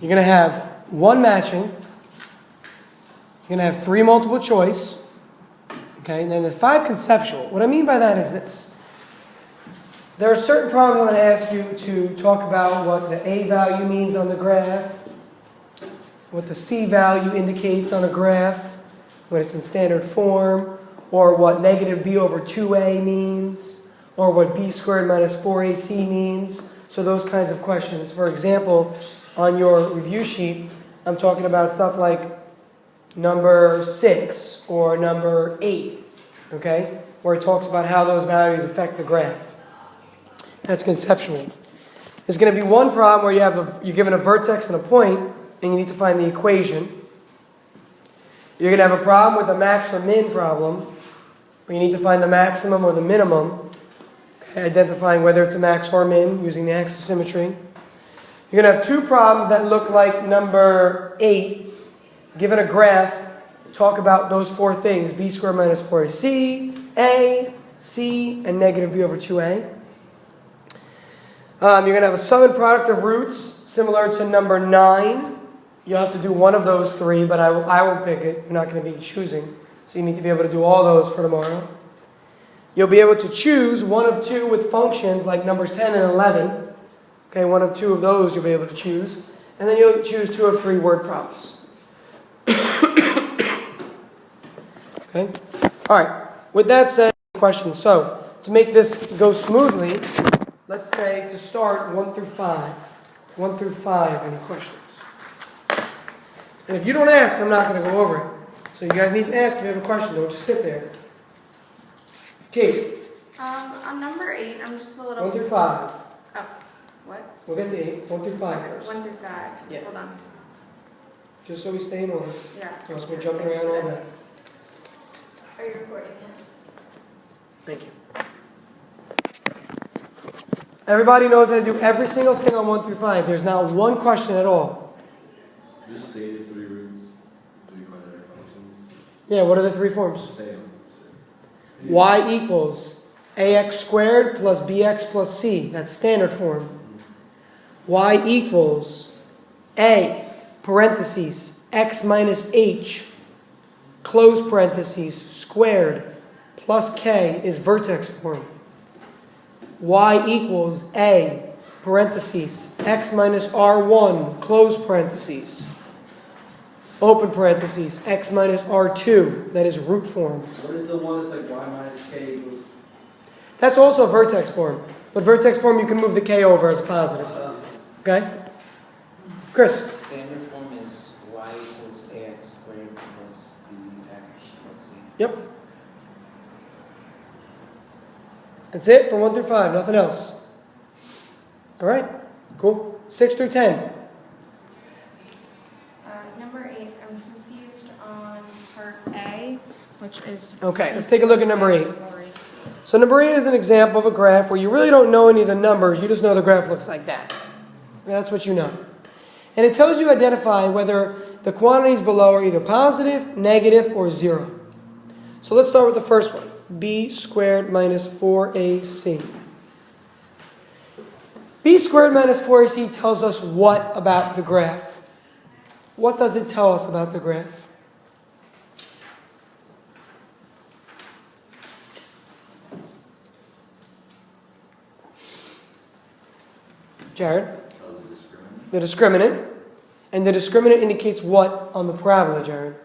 You're going to have one matching. You're going to have 3 multiple choice. Okay, and then the 5 conceptual. What I mean by that is this. There are certain problems I'm going to ask you to talk about what the A value means on the graph, what the C value indicates on a graph when it's in standard form, or what negative b over 2a means, or what b squared minus 4ac means. So those kinds of questions. For example, on your review sheet, I'm talking about stuff like number 6 or number 8, okay, where it talks about how those values affect the graph. That's conceptual. There's going to be one problem where you're given a vertex and a point, and you need to find the equation. You're going to have a problem with a max or min problem, where you need to find the maximum or the minimum, okay, identifying whether it's a max or min using the axis symmetry. You're going to have 2 problems that look like number 8, given a graph, talk about those 4 things, b squared minus 4ac, a, c, and negative b over 2a. You're going to have a sum and product of roots, similar to number 9. You'll have to do one of those 3, but I will pick it. You're not going to be choosing. So you need to be able to do all those for tomorrow. You'll be able to choose one of 2 with functions like numbers 10 and 11. Okay, one of 2 of those you'll be able to choose. And then you'll choose 2 of 3 word problems. Okay? All right. With that said, question. So, to make this go smoothly, let's say to start 1 through 5. 1 through 5, any questions? And if you don't ask, I'm not going to go over it. So you guys need to ask if you have a question. Don't just sit there. Kate? On number 8, I'm just a little... 1 through 5. Oh, what? We'll get to 8. 1 through 5 first. 1 through 5. Yeah. Hold on. Just so we stay in order. Yeah. Or else we're jumping around all day. Are you recording it? Thank you. Everybody knows how to do every single thing on 1 through 5. There's not one question at all. Just say the 3 roots, 3 quadratic functions. Yeah, what are the 3 forms? Just say them. Y equals ax squared plus bx plus c. That's standard form. Y equals a, parentheses, x minus h, close parentheses, squared, plus k is vertex form. Y equals a, parentheses, x minus r1, close parentheses, open parentheses, x minus r2, that is root form. What is the one that's like y minus k equals? That's also vertex form. But vertex form, you can move the k over as a positive. Okay? Chris? Standard form is y equals ax squared plus bx plus c. Yep. That's it for 1 through 5. Nothing else. All right. Cool. 6 through 10. Number 8, I'm confused on part A, which is... Okay, let's take a look at number 8. So number 8 is an example of a graph where you really don't know any of the numbers. You just know the graph looks like that. Okay, that's what you know. And it tells you to identify whether the quantities below are either positive, negative, or 0. So let's start with the first one. B squared minus 4ac. B squared minus 4ac tells us what about the graph? What does it tell us about the graph? Jared? The discriminant. And the discriminant indicates what on the parabola, Jared?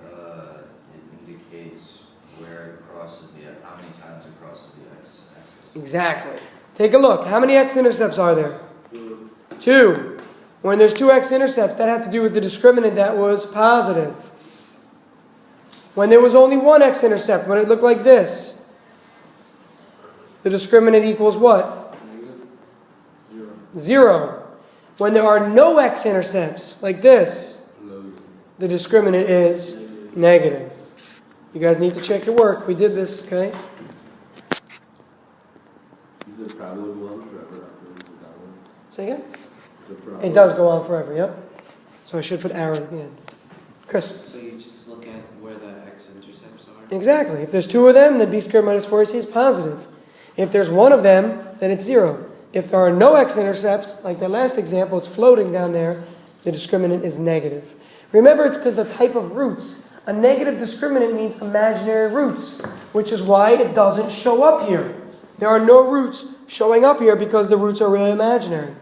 It indicates where it crosses how many times it crosses the x-axis. Exactly. Take a look. How many x-intercepts are there? 2. When there's 2 x-intercepts, that had to do with the discriminant that was positive. When there was only 1 x-intercept, when it looked like this, the discriminant equals what? 0. When there are no x-intercepts, like this, the discriminant is negative. You guys need to check your work. We did this, okay? Does the parabola go on forever afterwards with that one? Say again? It does go on forever, yep. So I should put arrows at the end. Chris? So you just look at where the x-intercepts are? Exactly. If there's 2 of them, then b squared minus 4ac is positive. If there's 1 of them, then it's 0. If there are no x-intercepts, like the last example, it's floating down there, the discriminant is negative. Remember, it's because the type of roots. A negative discriminant means imaginary roots, which is why it doesn't show up here. There are no roots showing up here because the roots are really imaginary.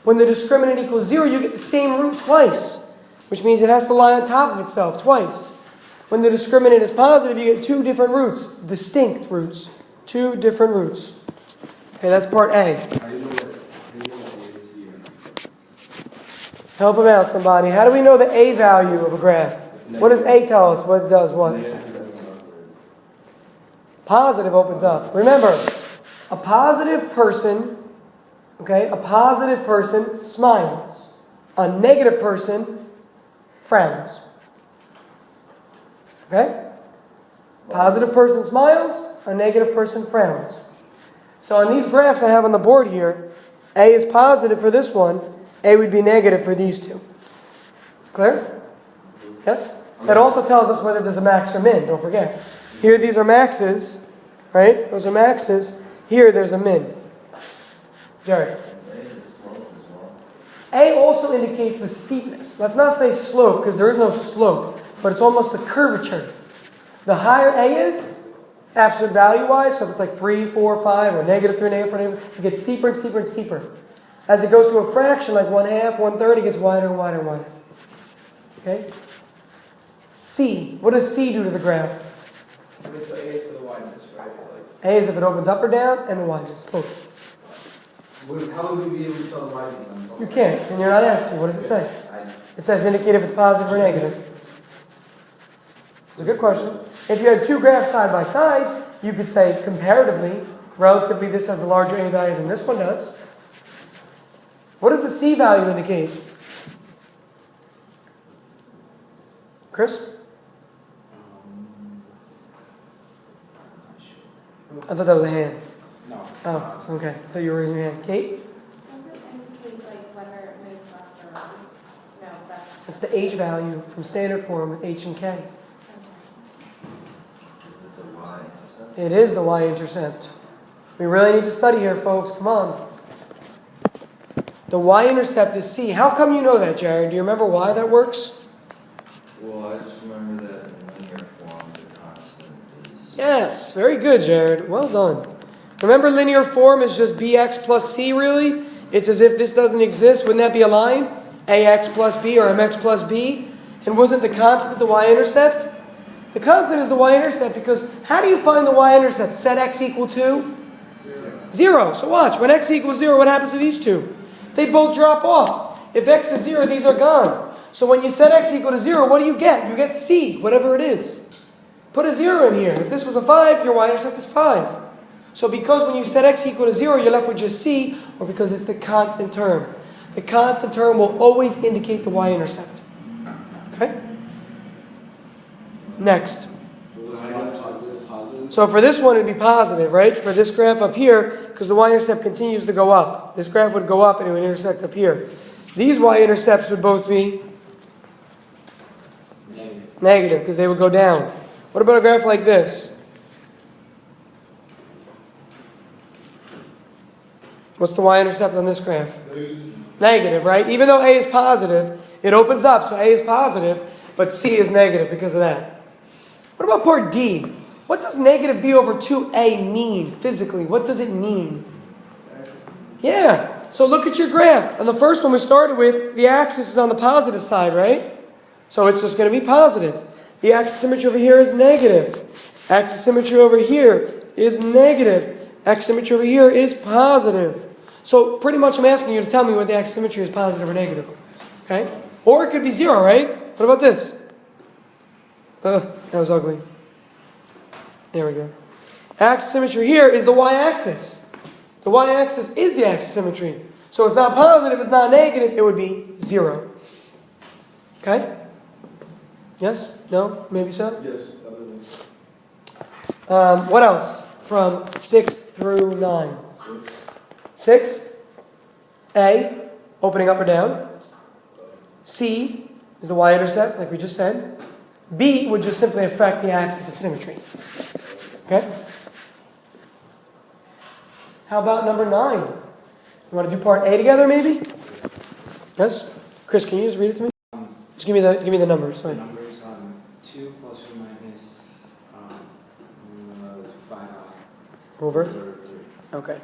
When the discriminant equals 0, you get the same root twice, which means it has to lie on top of itself twice. When the discriminant is positive, you get two different roots, distinct roots. Two different roots. Okay, that's part A. How do you know what A is C or? Help them out, somebody. How do we know the A value of a graph? What does A tell us? What it does what? Positive opens up. Remember, a positive person, okay, a positive person smiles. A negative person frowns. Okay? Positive person smiles, a negative person frowns. So on these graphs I have on the board here, A is positive for this one, A would be negative for these two. Clear? Yes? That also tells us whether there's a max or min, don't forget. Here these are maxes, right? Those are maxes. Here there's a min. Jared. A also indicates the steepness. Let's not say slope because there is no slope, but it's almost a curvature. The higher A is, absolute value-wise, so if it's like 3, 4, 5, or negative 3, negative 4, negative, it gets steeper and steeper and steeper. As it goes to a fraction, like 1/2, 1/3, it gets wider and wider and wider. Okay? C. What does C do to the graph? Okay, so A is for the wideness, right? A is if it opens up or down, and the wideness. Both. How would we be able to tell the wideness on something? You can't, and you're not asked to. What does it say? It says indicate if it's positive or negative. It's a good question. If you had two graphs side by side, you could say comparatively, relatively, this has a larger A value than this one does. What does the C value indicate? Chris? I thought that was a hand. No. Oh, okay. I thought you were raising your hand. Kate? Does it indicate like whether it moves left or right? No, that's. It's the H value from standard form with H and K. Is it the y-intercept? It is the y-intercept. We really need to study here, folks. Come on. The y-intercept is C. How come you know that, Jared? Do you remember why that works? Well, I just remember that in linear form, the constant is... Yes. Very good, Jared. Well done. Remember linear form is just bx plus c, really? It's as if this doesn't exist. Wouldn't that be a line? ax plus b or mx plus b? And wasn't the constant the y-intercept? The constant is the y-intercept because how do you find the y-intercept? Set x equal to? 0. So watch. When x equals 0, what happens to these two? They both drop off. If x is 0, these are gone. So when you set x equal to 0, what do you get? You get c, whatever it is. Put a 0 in here. If this was a 5, your y-intercept is 5. So because when you set x equal to 0, you're left with just c, or because it's the constant term. The constant term will always indicate the y-intercept. Okay? Next. So for this one, it would be positive, right? For this graph up here, because the y-intercept continues to go up. This graph would go up and it would intersect up here. These y-intercepts would both be negative, because they would go down. What about a graph like this? What's the y-intercept on this graph? Negative, right? Even though A is positive, it opens up, so A is positive, but C is negative because of that. What about part D? What does negative b over 2a mean physically? What does it mean? Yeah. So look at your graph. On the first one we started with, the axis is on the positive side, right? So it's just going to be positive. The axis symmetry over here is negative. Axis symmetry over here is negative. Axis symmetry over here is positive. So pretty much I'm asking you to tell me whether the axis symmetry is positive or negative. Okay? Or it could be 0, right? What about this? That was ugly. There we go. Axis symmetry here is the y-axis. The y-axis is the axis symmetry. So it's not positive, it's not negative, it would be 0. Okay? Yes? No? Maybe so? Yes. What else? From 6 through 9. 6. A, opening up or down. C is the y-intercept, like we just said. B would just simply affect the axis of symmetry. Okay? How about number 9? You want to do part A together, maybe? Yes? Chris, can you just read it to me? Just give me the numbers. The Sorry. numbers, 2 plus or minus 5i Over. over 3. Okay.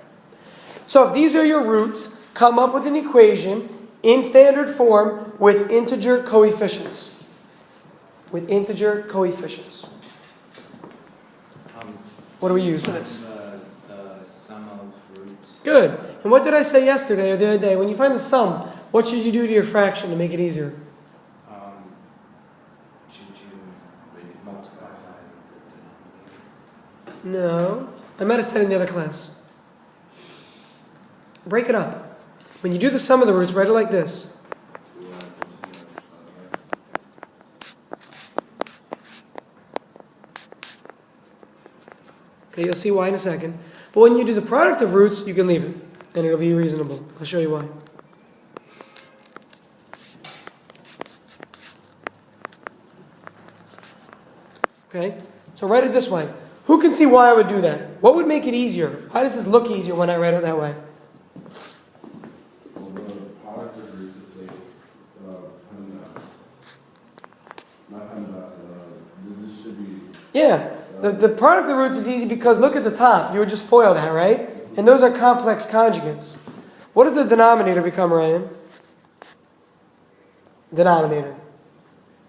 So if these are your roots, come up with an equation in standard form with integer coefficients. With integer coefficients. What do we use for this? The sum of roots. Good. And what did I say yesterday or the other day? When you find the sum, what should you do to your fraction to make it easier? Should you multiply by the denominator? No. I might have said in the other class. Break it up. When you do the sum of the roots, write it like this. Okay, you'll see why in a second. But when you do the product of roots, you can leave it. And it'll be reasonable. I'll show you why. Okay? So write it this way. Who can see why I would do that? What would make it easier? Why does this look easier when I write it that way? Well, the product of roots is like, not PEMDAS, this should be. Yeah. The product of roots is easy because look at the top. You would just FOIL that, right? And those are complex conjugates. What does the denominator become, Ryan? Denominator.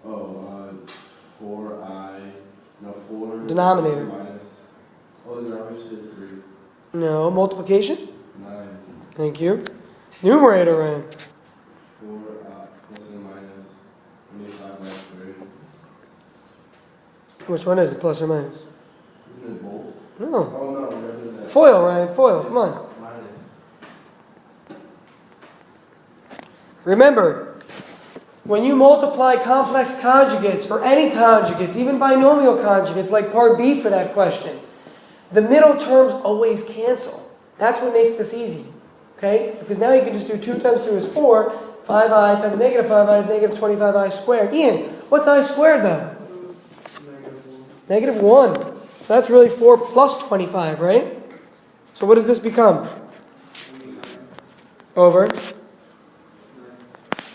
Oh, 4i, no, 4. Denominator. Minus, oh, the denominator is 3. No. Multiplication? 9. Thank you. Numerator, Ryan. 4 plus or minus 25 minus 3. Which one is it, plus or minus? Isn't it both? No. Oh, no, rather than FOIL, Ryan. FOIL. Come on. minus. Remember, when you multiply complex conjugates, or any conjugates, even binomial conjugates, like part B for that question, the middle terms always cancel. That's what makes this easy. Okay? Because now you can just do 2 times 2 is 4. 5i times negative 5i is negative 25i squared. Ian, what's i squared though? Negative 1. So that's really 4 plus 25, right? So what does this become? Over.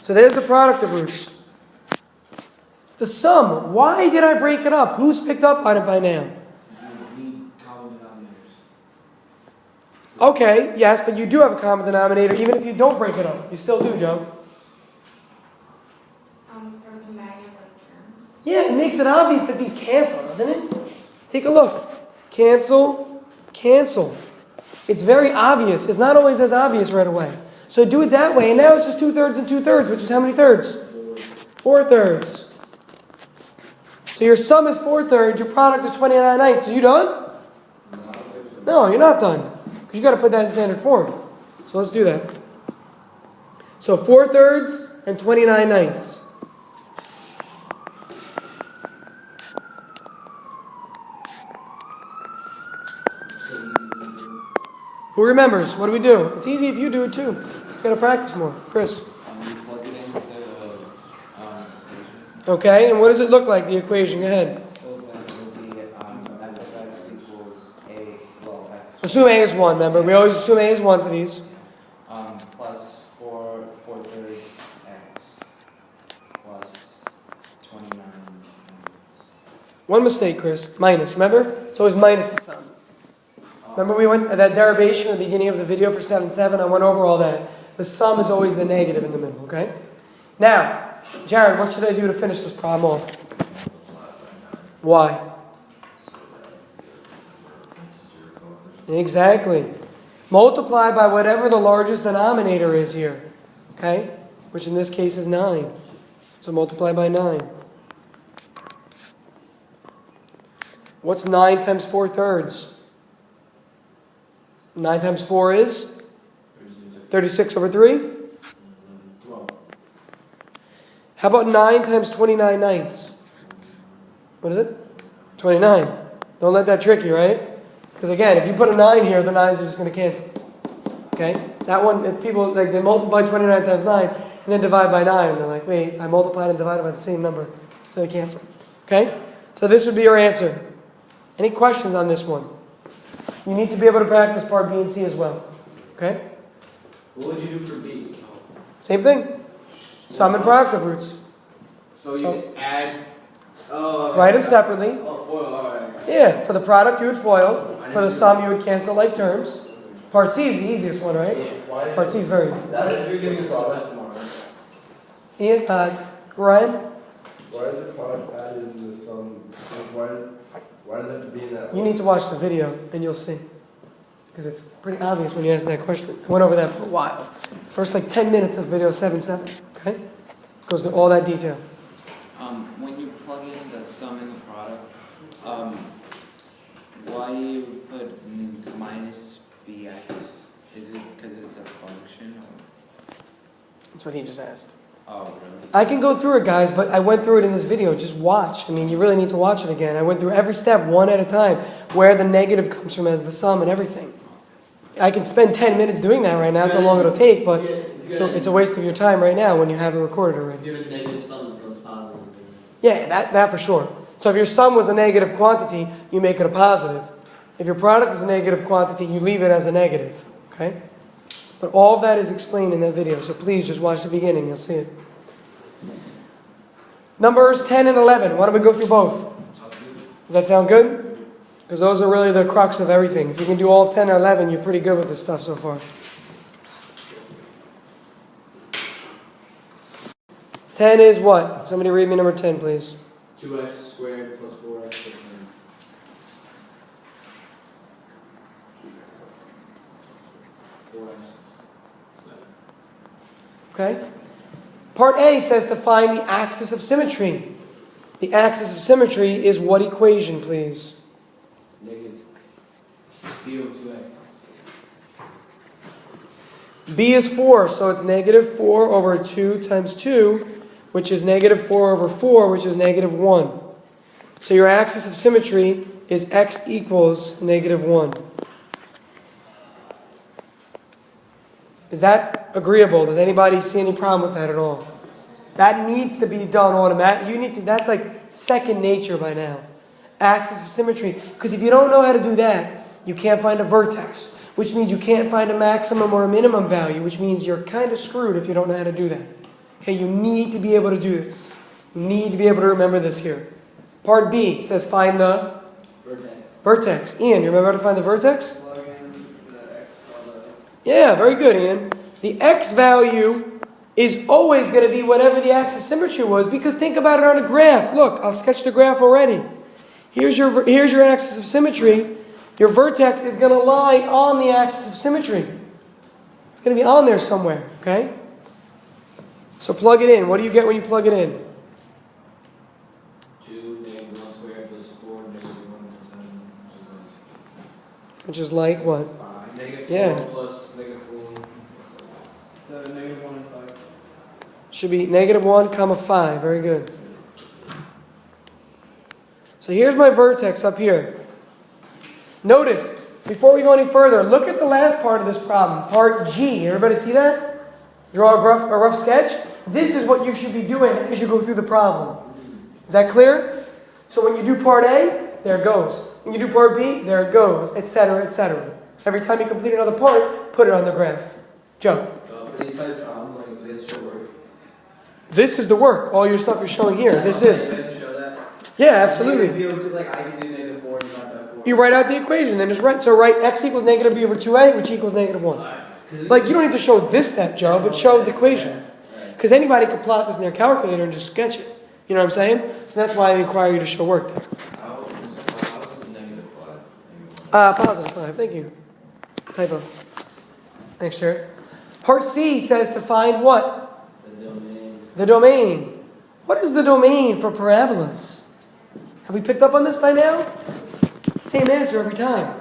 So there's the product of roots. The sum. Why did I break it up? Who's picked up on it by now? You need common denominators. Okay, yes, but you do have a common denominator even if you don't break it up. You still do, Joe. For combining like terms. Yeah, it makes it obvious that these cancel, doesn't it? Take a look. Cancel, cancel. It's very obvious. It's not always as obvious right away. So do it that way, and now it's just 2/3 and 2/3, which is how many thirds? 4/3. So your sum is 4/3, your product is 29/9. Are you done? No, you're not done. Because you got to put that in standard form. So let's do that. So 4/3 and 29/9. Who remembers? What do we do? It's easy if you do it too. You got to practice more. Chris. You plug it into equation. Okay, and what does it look like, the equation? Go ahead. So then it will be f of x equals a, well, x. Assume A is 1, remember? We always assume A is 1 for these. Plus 4/3 x plus 29 minus. One mistake, Chris. Minus, remember? It's always minus the sum. Remember we went that derivation at the beginning of the video for 7-7? I went over all that. The sum is always the negative in the middle, okay? Now, Jared, what should I do to finish this problem off? Why? Exactly. Multiply by whatever the largest denominator is here, okay? Which in this case is 9. So multiply by 9. What's 9 times 4/3? 9 times 4 is? 36 over 3? 12. How about 9 times 29/9? What is it? 29. Don't let that trick you, right? Because again, if you put a 9 here, the 9s are just going to cancel. Okay? That one, if people, like, they multiply 29 times 9 and then divide by 9. And they're like, wait, I multiplied and divided by the same number. So they cancel. Okay? So this would be your answer. Any questions on this one? You need to be able to practice part B and C as well. Okay? What would you do for B? Same thing. Sum and product of roots. So So- you add. Oh. Write them separately. Oh, foil. All right. Yeah, for the product you would FOIL. For the sum you would cancel like terms. Part C is the easiest one, right? Yeah. Part C is very easy. That's you're giving us all that tomorrow. Ian, Ryan, Why is the product added in the sum? Why does it have to be in that? you need to watch the video and you'll see. Because it's pretty obvious when you ask that question. I went over that for a while. First like 10 minutes of video 7.7, okay? Goes through all that detail. When you plug in the sum and the product, why do you put minus bx? Is it because it's a function? Or? That's what he just asked. Oh, really? I can go through it, guys, but I went through it in this video. Just watch. I mean, you really need to watch it again. I went through every step one at a time, where the negative comes from as the sum and everything. I can spend 10 minutes doing that right now. That's how long it'll take, but it's a waste of your time right now when you have it recorded already. If you have a negative sum, it becomes positive. Yeah, that for sure. So if your sum was a negative quantity, you make it a positive. If your product is a negative quantity, you leave it as a negative. Okay? But all of that is explained in that video, so please just watch the beginning, you'll see it. Numbers 10 and 11, why don't we go through both? Does that sound good? Because those are really the crux of everything. If you can do all of 10 or 11, you're pretty good with this stuff so far. 10 is what? Somebody read me number 10, please. 2x squared plus 4x plus 9. 4x. Okay? Part A says to find the axis of symmetry. The axis of symmetry is what equation, please? Negative. B over 2a. B is 4, so it's negative 4 over 2 times 2, which is negative 4 over 4, which is negative 1. So your axis of symmetry is x equals negative 1. Is that agreeable? Does anybody see any problem with that at all? That needs to be done automatically. That's like second nature by now. Axis of symmetry. Because if you don't know how to do that, you can't find a vertex, which means you can't find a maximum or a minimum value, which means you're kind of screwed if you don't know how to do that. Okay, you need to be able to do this. You need to be able to remember this here. Part B says find the vertex. Ian, you remember how to find the vertex? Plug in the x value. Yeah, very good, Ian. The x value is always going to be whatever the axis of symmetry was, because think about it on a graph. Look, I'll sketch the graph already. Here's your axis of symmetry. Your vertex is going to lie on the axis of symmetry. It's going to be on there somewhere, okay? So plug it in. What do you get when you plug it in? 2 negative 1 squared plus 4 negative 1 plus 7, Which is like what? 5. Negative 4 Yeah. plus negative 4. So negative 1 and 5. Should be negative 1 comma 5. Very good. So here's my vertex up here. Notice, before we go any further, look at the last part of this problem. Part G. Everybody see that? Draw a rough sketch. This is what you should be doing as you go through the problem. Is that clear? So when you do part A, there it goes. When you do part B, there it goes, etc., etc. Every time you complete another part, put it on the graph. Joe. For these kind of problems, like it's short work. This is the work. All your stuff you're showing here. This is. To show that. Yeah, absolutely. Be able to, like, I can do negative 4 divided by 4. You write out the equation, then just write. So write x equals negative b over 2a, which equals negative 1. Like, you don't need to show this step, Joe, but show the equation. Because anybody could plot this in their calculator and just sketch it. You know what I'm saying? So that's why I require you to show work there. How is it negative 5? Positive 5, thank you. Typo. Thanks, Jared. Part C says to find what? The domain. The domain. What is the domain for parabolas? Have we picked up on this by now? Same answer every time.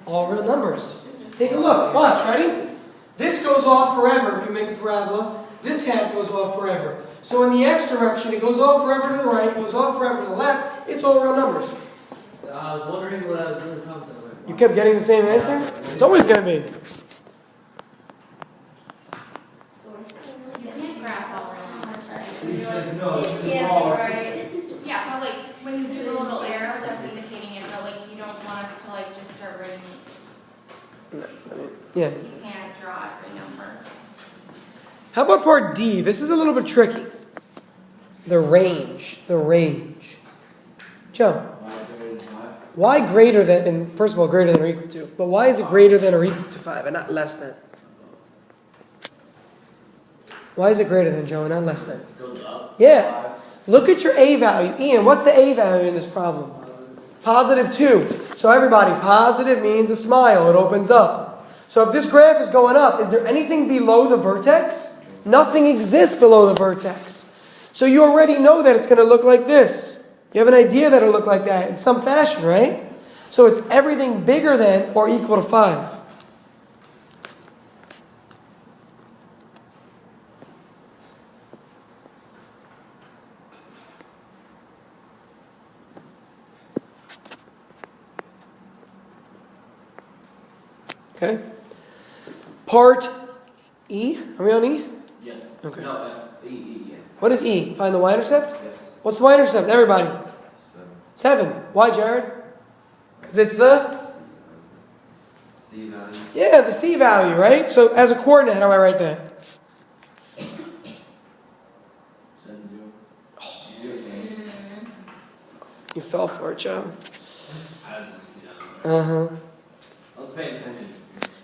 All real numbers. Take a look. Watch. Ready? This goes off forever if you make a parabola. This half goes off forever. So in the x direction, it goes off forever to the right, it goes off forever to the left. It's all real numbers. I was wondering what I was going to come to. You kept getting the same answer? It's always going to be. You can't grasp all around. No, it's Yeah, wrong. right. Yeah, but like when you do the little arrows, that's indicating it, but like you don't want us to like just start writing it. Yeah. You can't draw it right now. How about part D? This is a little bit tricky. The range. Joe, why greater than, and first of all, greater than or equal to, but why is it greater than or equal to 5 and not less than? Why is it greater than, Joe, and not less than? It goes up. Yeah. Look at your A value. Ian, what's the A value in this problem? Positive 2. So everybody, positive means a smile. It opens up. So if this graph is going up, is there anything below the vertex? Nothing exists below the vertex. So you already know that it's going to look like this. You have an idea that it'll look like that in some fashion, right? So it's everything bigger than or equal to 5. Okay. Part E. Are we on E? Yes. Okay. No, F, E, yeah. What is E? Find the y-intercept? Yes. What's the y-intercept? Everybody. 7. 7. Why, Jared? Because it's the? C value. Yeah, the C value, right? So as a coordinate, how do I write that? 7, 0. 0, 10. You fell for it, Joe. I was just, you know, Uh-huh. I was paying attention.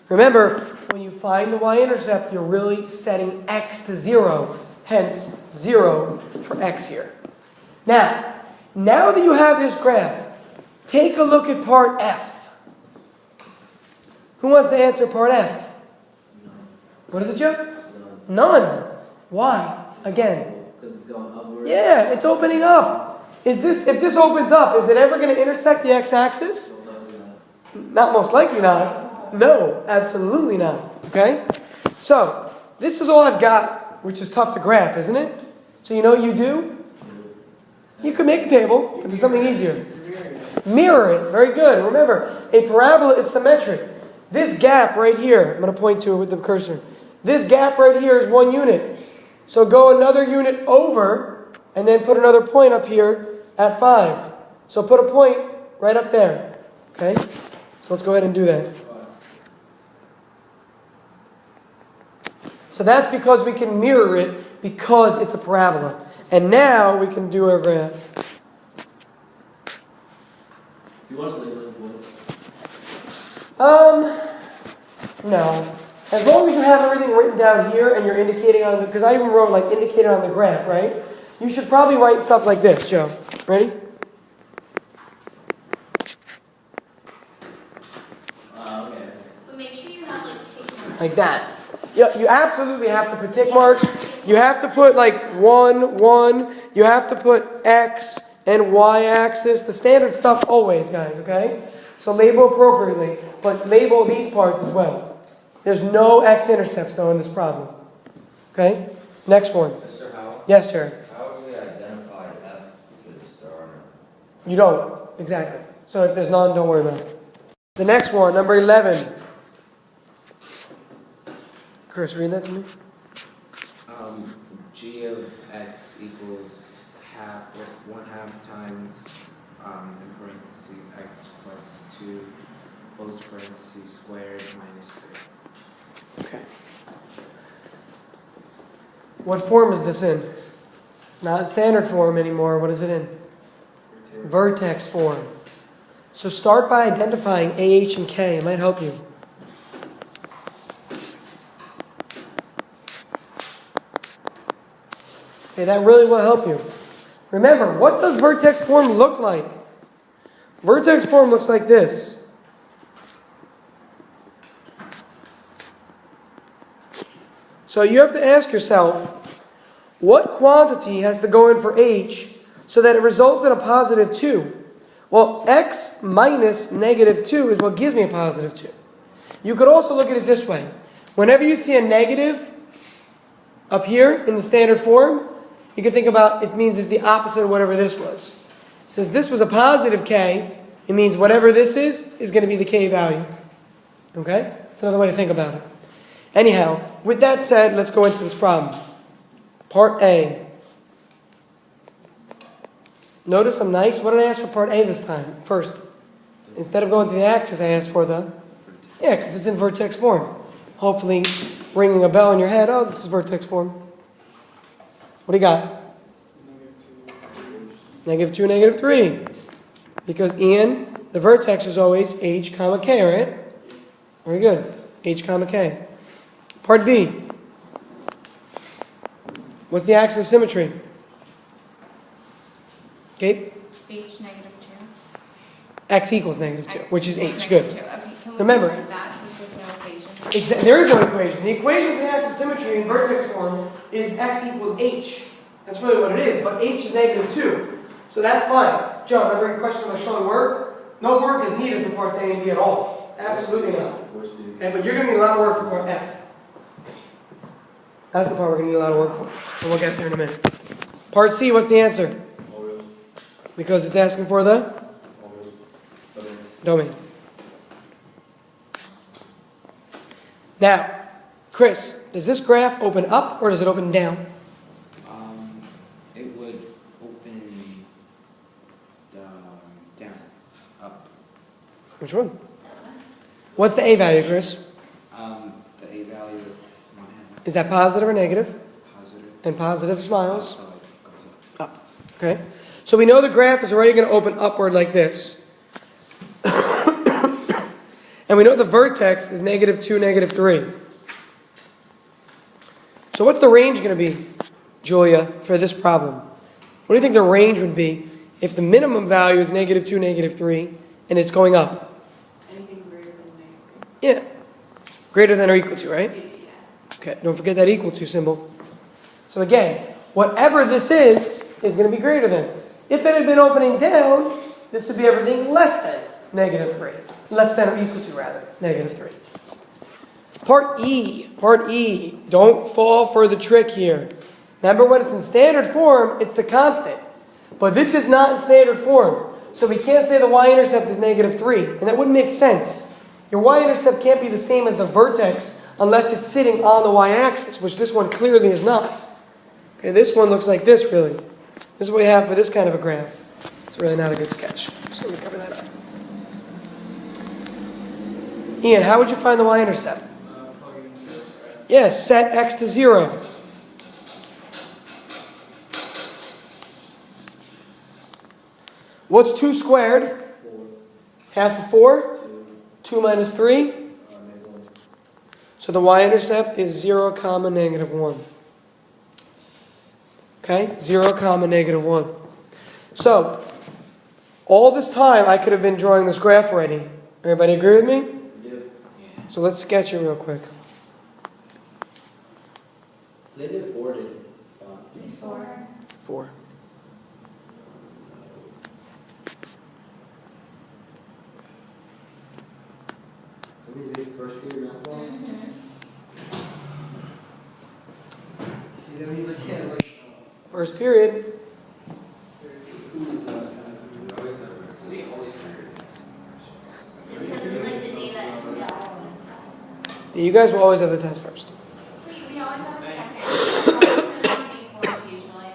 Remember, when you find the y-intercept, you're really setting x to 0. Hence, 0 for x here. Now that you have this graph, take a look at part F. Who wants to answer part F? What is it, Joe? None. Why? Again. Because it's going upward. Yeah, it's opening up. If this opens up, is it ever going to intersect the x-axis? Not most likely not. No, absolutely not. Okay? So, this is all I've got, which is tough to graph, isn't it? So you know what you do? You could make a table, but there's something easier. Mirror it. Very good. Remember, a parabola is symmetric. This gap right here, I'm going to point to it with the cursor. This gap right here is 1 unit. So go another unit over, and then put another point up here at 5. So put a point right up there. Okay? So let's go ahead and do that. So that's because we can mirror it because it's a parabola. And now we can do our graph. You want to label it boys? No. As long as you have everything written down here and you're indicating on the, because I even wrote like indicator on the graph, right? You should probably write stuff like this, Joe. Ready? Okay. But make sure you have like tick marks. Like that. Yeah, you absolutely have to put tick marks. You have to put like 1, 1. You have to put X and Y axis. The standard stuff always, guys, okay? So label appropriately, but label these parts as well. There's no x-intercepts, though, in this problem. Okay? Next one. Mr. Howell? Yes, Jared? How would we identify F because there are none? You don't. Exactly. So if there's none, don't worry about it. The next one, number 11. Chris, read that to me. G of x equals half, 1/2 times, in parentheses, x plus 2, close parentheses, squared minus 3. Okay. What form is this in? It's not standard form anymore. What is it in? Vertex form. So start by identifying A, H, and K. It might help you. Okay, that really will help you. Remember, what does vertex form look like? Vertex form looks like this. So you have to ask yourself, what quantity has to go in for H so that it results in a positive 2? Well, x minus negative 2 is what gives me a positive 2. You could also look at it this way. Whenever you see a negative up here in the standard form, you can think about it means it's the opposite of whatever this was. Since this was a positive k, it means whatever this is going to be the k value. Okay? That's another way to think about it. Anyhow, with that said, let's go into this problem. Part A. Notice I'm nice. What did I ask for part A this time? First. Instead of going to the axis, I asked for the... Yeah, because it's in vertex form. hopefully ringing a bell in your head. Oh, this is vertex form. What do you got? -2, -3. Because Ian, the vertex is always h comma k, right? Very good. H comma k. Part B. What's the axis of symmetry? Okay, H -2. x equals -2, which is X h. Good. -2. Okay, can we Remember- just write that since there's no equation? There is no equation. The equation for the axis of symmetry in vertex form is x equals h. That's really what it is, but h is -2. So that's fine. Joe, remember your question about showing work? No work is needed for parts A and B at all. Absolutely not. Okay, but you're going to need a lot of work for part F. That's the part we're going to need a lot of work for. And we'll get there in a minute. Part C, what's the answer? Because it's asking for the domain. Now, Chris, does this graph open up or does it open down? It would open down, up. Which one? What's the A value, Chris? The A value is 1/2 Is that positive or negative? positive. And positive smiles. So it goes up. Up. Okay? So we know the graph is already going to open upward like this. And we know the vertex is -2, -3. So what's the range going to be, Julia, for this problem? What do you think the range would be if the minimum value is -2, -3, and it's going up? Anything greater than Yeah. Greater than or equal to, right? -3. Okay, don't forget that equal to symbol. So again, whatever this is going to be greater than. If it had been opening down, this would be everything less than -3. Less than or equal to, rather, -3. Part E. Don't fall for the trick here. Remember, when it's in standard form, it's the constant. But this is not in standard form. So we can't say the y-intercept is -3. And that wouldn't make sense. Your y-intercept can't be the same as the vertex unless it's sitting on the y-axis, which this one clearly is not. Okay, this one looks like this, really. This is what we have for this kind of a graph. It's really not a good sketch. So let me cover that up. Ian, how would you find the y-intercept? Plug it into this, right? Yes, set x to 0. What's 2 squared? Half of 4? 2 minus 3? So the y-intercept is 0, comma, -1. Okay? 0, comma, -1. So, all this time I could have been drawing this graph already. Everybody agree with me? So let's sketch it real quick. They did 4 to 5. 4. Somebody did first period math ball? See, that means I can't, like, First period. who is that? We always figure it's It's because it's like the data we always test. You guys will always have the test first. We always have a second. Usually.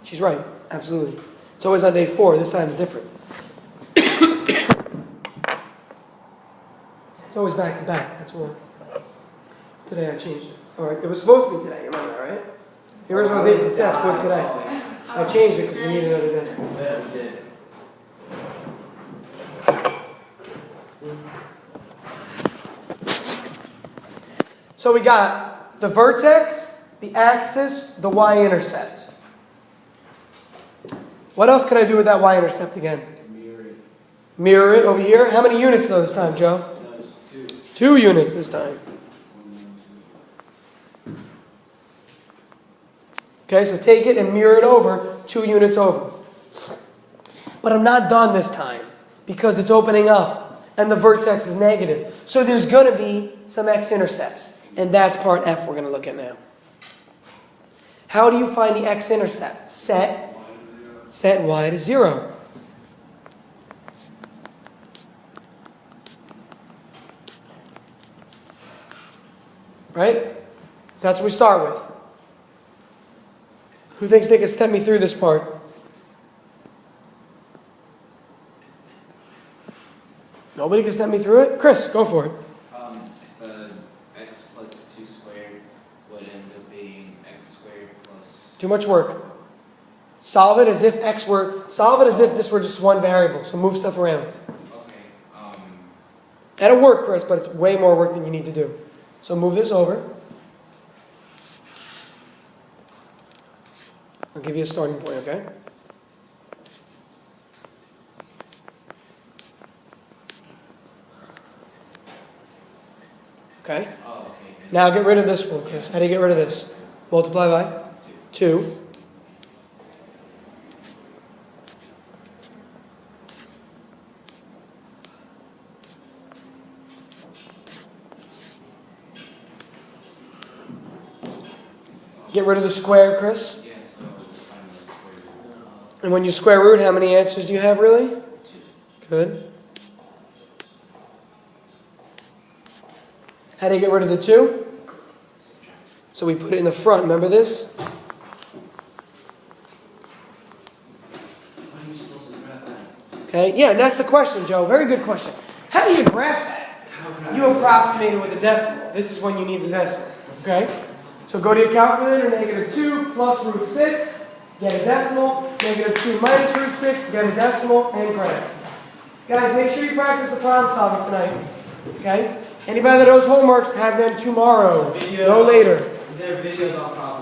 She's right. Absolutely. It's always on day 4. This time is different. It's always back to back. That's why. Today I changed it. All right. It was supposed to be today. You remember that, right? The original date for the test was today. I changed it because we need another day. Yeah, we did. So we got the vertex, the axis, the y-intercept. What else can I do with that y-intercept again? Mirror it over here. How many units though this time, Joe? 2 units this time. Okay, so take it and mirror it over 2 units over. But I'm not done this time because it's opening up and the vertex is negative. So there's going to be some x-intercepts. And that's part F we're going to look at now. How do you find the x-intercept? Set y to 0. Right? So that's what we start with. Who thinks they can step me through this part? Nobody can step me through it? Chris, go for it. The x plus 2 squared would end up being x squared plus. Too much work. Solve it as if this were just one variable. So move stuff around. Okay. That'll work, Chris, but it's way more work than you need to do. So move this over. I'll give you a starting point, okay? Okay? Oh, okay. Now get rid of this one, Chris. How do you get rid of this? Multiply by 2. Get rid of the square, Chris. Yeah, so find the square root. And when you square root, how many answers do you have, really? 2. Good. How do you get rid of the 2? So we put it in the front. Remember this? How are you supposed to graph that? Okay. Yeah, and that's the question, Joe. Very good question. How do you graph that? You approximate it with a decimal. This is when you need the decimal. Okay? So go to your calculator, -2 plus root 6, get a decimal, -2 minus root 6, get a decimal, and graph. Guys, make sure you practice the problem solving tonight. Okay? Anybody that owes homeworks, have them tomorrow. No later. Is there videos on top?